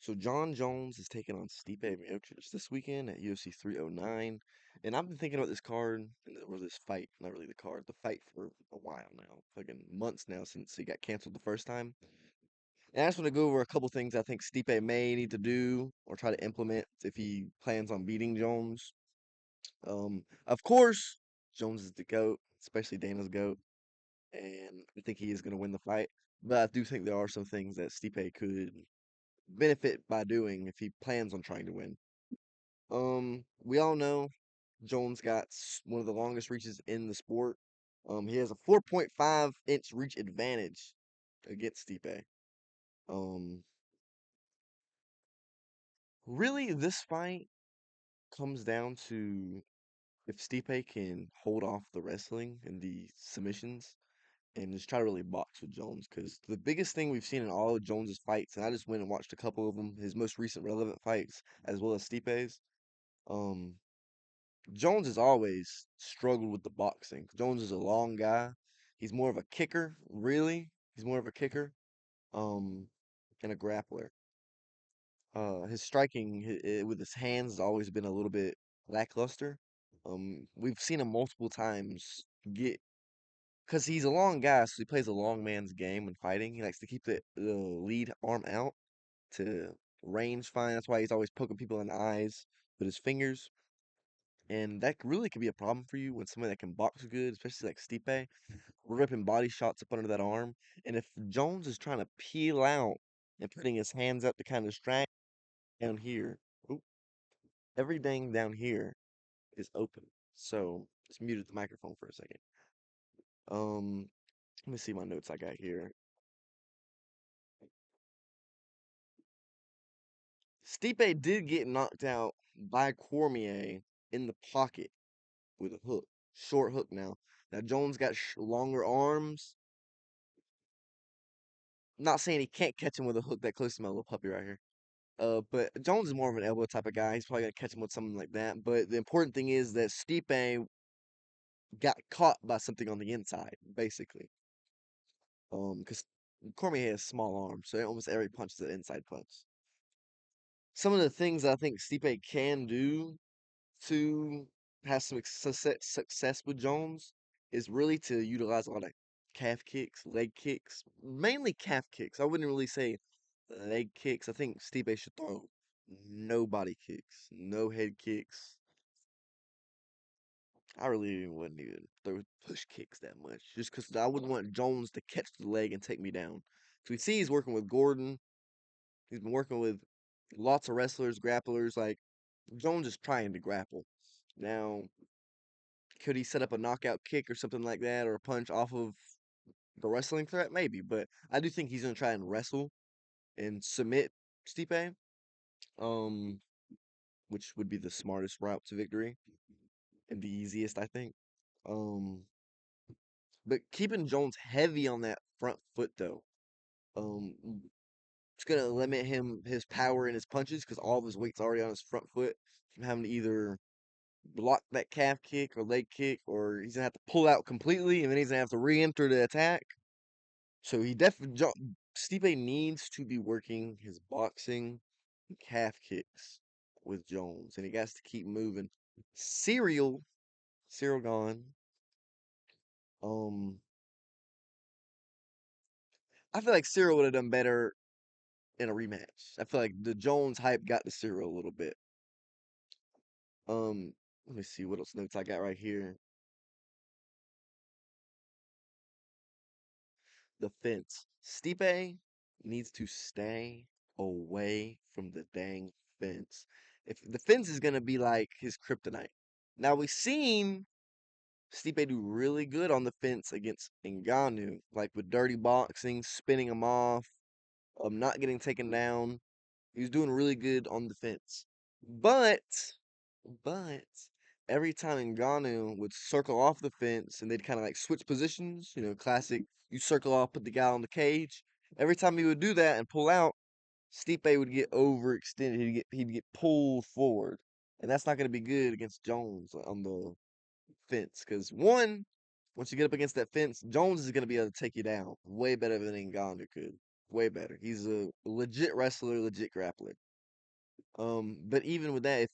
So Jon Jones is taking on Stipe Miocic this weekend at UFC 309, and I've been thinking about this card or this fight, not really the card, the fight for a while now, fucking months now since he got canceled the first time. And I just want to go over a couple things I think Stipe may need to do or try to implement if he plans on beating Jones. Of course, Jones is the GOAT, especially Dana's GOAT, and I think he is going to win the fight. But I do think there are some things that Stipe could benefit by doing if he plans on trying to win. We all know Jones got one of the longest reaches in the sport. He has a 4.5-inch reach advantage against Stipe. Um, really, this fight comes down to if Stipe can hold off the wrestling and the submissions and just try to really box with Jones. Because the biggest thing we've seen in all of Jones's fights, and I just went and watched a couple of them, his most recent relevant fights, as well as Stipe's. Um, Jones has always struggled with the boxing. Jones is a long guy. He's more of a kicker, really. He's more of a kicker, um, and a grappler. His striking with his hands has always been a little bit lackluster. We've seen him multiple times get because he's a long guy, so he plays a long man's game when fighting. He likes to keep the lead arm out to range fine. That's why he's always poking people in the eyes with his fingers. And that really could be a problem for you when somebody that can box good, especially like Stipe, ripping body shots up under that arm. And if Jones is trying to peel out and putting his hands up to kind of strike down here, oop, everything down here is open. So just muted the microphone for a second. Um, Let me see my notes I got here. Stipe did get knocked out by Cormier in the pocket with a hook, short hook now. Now Jones got longer arms. Not saying he can't catch him with a hook that close to my little puppy right here. But Jones is more of an elbow type of guy. He's probably gonna catch him with something like that. But the important thing is that Stipe got caught by something on the inside, basically. Because Cormier has small arms, so almost every punch is an inside punch. Some of the things that I think Stipe can do to have some success with Jones is really to utilize a lot of calf kicks, leg kicks, mainly calf kicks. I wouldn't really say leg kicks. I think Stipe should throw no body kicks, no head kicks. I really wouldn't even throw push kicks that much, just because I wouldn't want Jones to catch the leg and take me down. So we see he's working with Gordon. He's been working with lots of wrestlers, grapplers. Like Jones is trying to grapple. Now, could he set up a knockout kick or something like that, or a punch off of the wrestling threat? Maybe, but I do think he's gonna try and wrestle and submit Stipe, um, which would be the smartest route to victory and the easiest, I think. Um, but keeping Jones heavy on that front foot though, um, it's gonna limit his power and his punches because all of his weight's already on his front foot from having to either block that calf kick or leg kick, or he's gonna have to pull out completely, and then he's gonna have to re-enter the attack. So he definitely Stipe needs to be working his boxing and calf kicks with Jones, and he has to keep moving. Serial, Serial gone. Um, I feel like Serial would have done better in a rematch. I feel like the Jones hype got to Serial a little bit. Let me see what else notes I got right here. The fence. Stipe needs to stay away from the dang fence. If the fence is gonna be like his kryptonite. Now we've seen Stipe do really good on the fence against Ngannou, like with dirty boxing, spinning him off, not getting taken down. He was doing really good on the fence. But, but every time Ngannou would circle off the fence and they'd kind of like switch positions, classic, you circle off, put the guy on the cage. Every time he would do that and pull out, Stipe would get overextended. He'd get pulled forward, and that's not going to be good against Jones on the fence. Because one, once you get up against that fence, Jones is going to be able to take you down way better than Ngannou could. way better. He's a legit wrestler, legit grappler. But even with that, if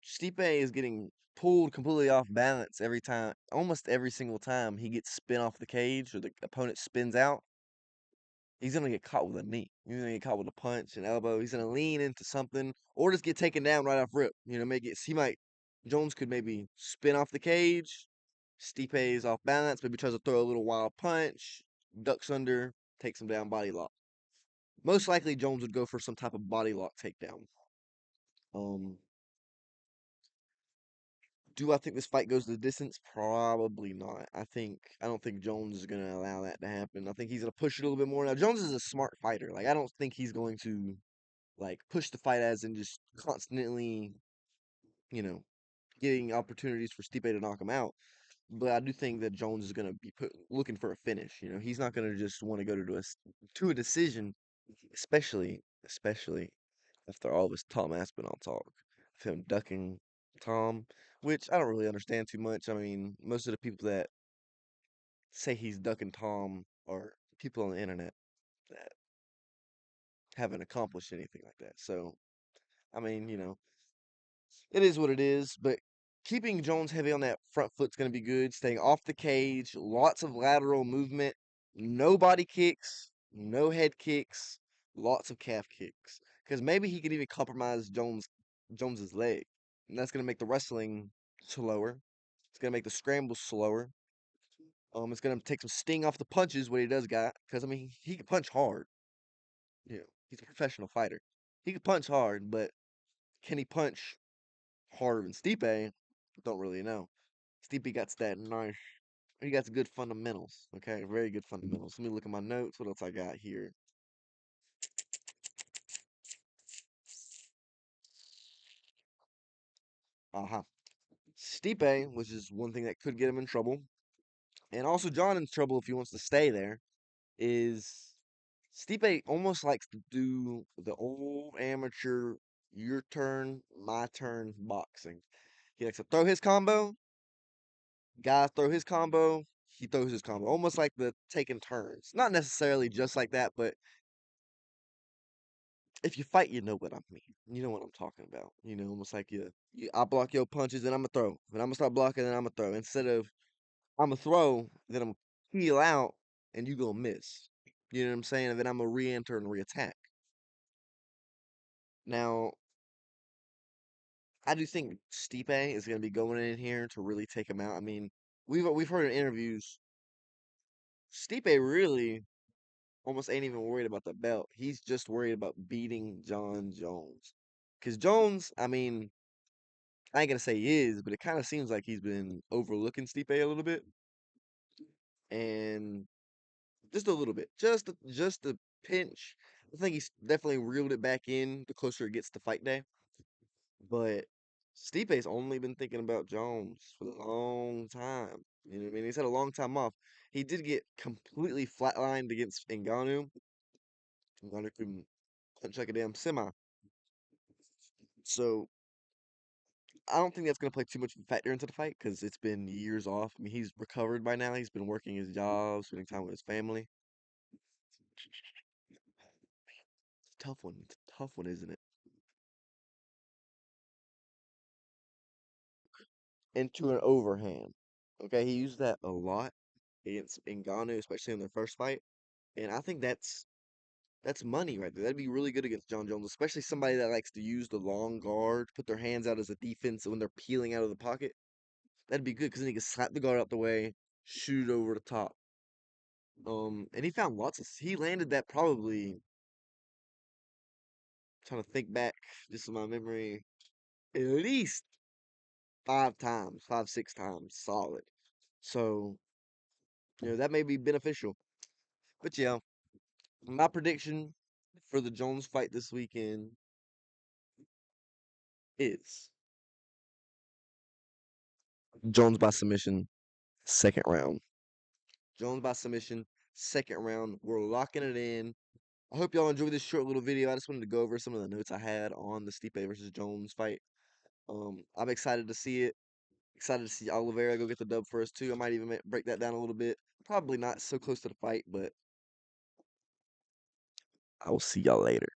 Stipe is getting pulled completely off balance every time, almost every single time he gets spin off the cage or the opponent spins out, he's gonna get caught with a knee. He's gonna get caught with a punch, an elbow. He's gonna lean into something or just get taken down right off rip. You know, he might Jones could maybe spin off the cage. Stipe is off balance, maybe tries to throw a little wild punch, ducks under, takes him down, body lock. Most likely Jones would go for some type of body lock takedown. Um, do I think this fight goes the distance? Probably not. I don't think Jones is gonna allow that to happen. I think he's gonna push it a little bit more. Now Jones is a smart fighter. Like I don't think he's going to like push the fight as and just constantly, you know, getting opportunities for Stipe to knock him out. But I do think that Jones is going to be looking for a finish. You know, he's not going to just want to go to a decision, especially after all this Tom Aspinall talk of him ducking Tom, which I don't really understand too much. I mean, most of the people that say he's ducking Tom are people on the internet that haven't accomplished anything like that. So, I mean, it is what it is, but keeping Jones heavy on that front foot's going to be good. Staying off the cage, lots of lateral movement, no body kicks, no head kicks, lots of calf kicks. Because maybe he could even compromise Jones's leg, and that's going to make the wrestling slower. It's going to make the scrambles slower. It's going to take some sting off the punches what he does got. Because I mean, he can punch hard. You know, he's a professional fighter. He can punch hard, but can he punch harder than Stipe? Don't really know. Stipe got that nice. He got good fundamentals. Okay, very good fundamentals. Let me look at my notes. What else I got here? Uh-huh. Stipe, which is one thing that could get him in trouble, and also John in trouble if he wants to stay there, is Stipe almost likes to do the old amateur your turn, my turn boxing. He likes to throw his combo, guys throw his combo, he throws his combo. Almost like the taking turns. Not necessarily just like that, but if you fight, you know what I mean. You know what I'm talking about. Almost like I block your punches, and I'm gonna throw. Then I'm gonna start blocking, and I'm gonna throw. Instead of I'm gonna throw, then I'm gonna heal out, and you gonna miss. You know what I'm saying? And then I'm gonna re-enter and re-attack. Now, I do think Stipe is gonna be going in here to really take him out. I mean, we've heard in interviews, Stipe really almost ain't even worried about the belt. He's just worried about beating Jon Jones. Cause Jones, I mean, I ain't gonna say he is, but it kind of seems like he's been overlooking Stipe a little bit, and just a little bit, just a pinch. I think he's definitely reeled it back in the closer it gets to fight day. But Stipe's only been thinking about Jones for a long time. You know what I mean? He's had a long time off. He did get completely flatlined against Ngannou. Ngannou couldn't punch like a damn semi. So I don't think that's going to play too much of a factor into the fight because it's been years off. I mean, he's recovered by now. He's been working his job, spending time with his family. It's a tough one. It's a tough one, isn't it? Into an overhand. Okay, he used that a lot against Ngannou, especially in their first fight. And I think that's money right there. That'd be really good against Jon Jones, especially somebody that likes to use the long guard, put their hands out as a defense when they're peeling out of the pocket. That'd be good because then he can slap the guard out the way, shoot it over the top. And he found he landed that probably, trying to think back, just in my memory, at least 5 times, 5, 6 times solid. So, that may be beneficial. But yeah, my prediction for the Jones fight this weekend is Jones by submission, second round. Jones by submission, second round. We're locking it in. I hope y'all enjoyed this short little video. I just wanted to go over some of the notes I had on the Stipe versus Jones fight. I'm excited to see it. Excited to see Oliveira go get the dub for us too. I might even break that down a little bit. Probably not so close to the fight, but I will see y'all later.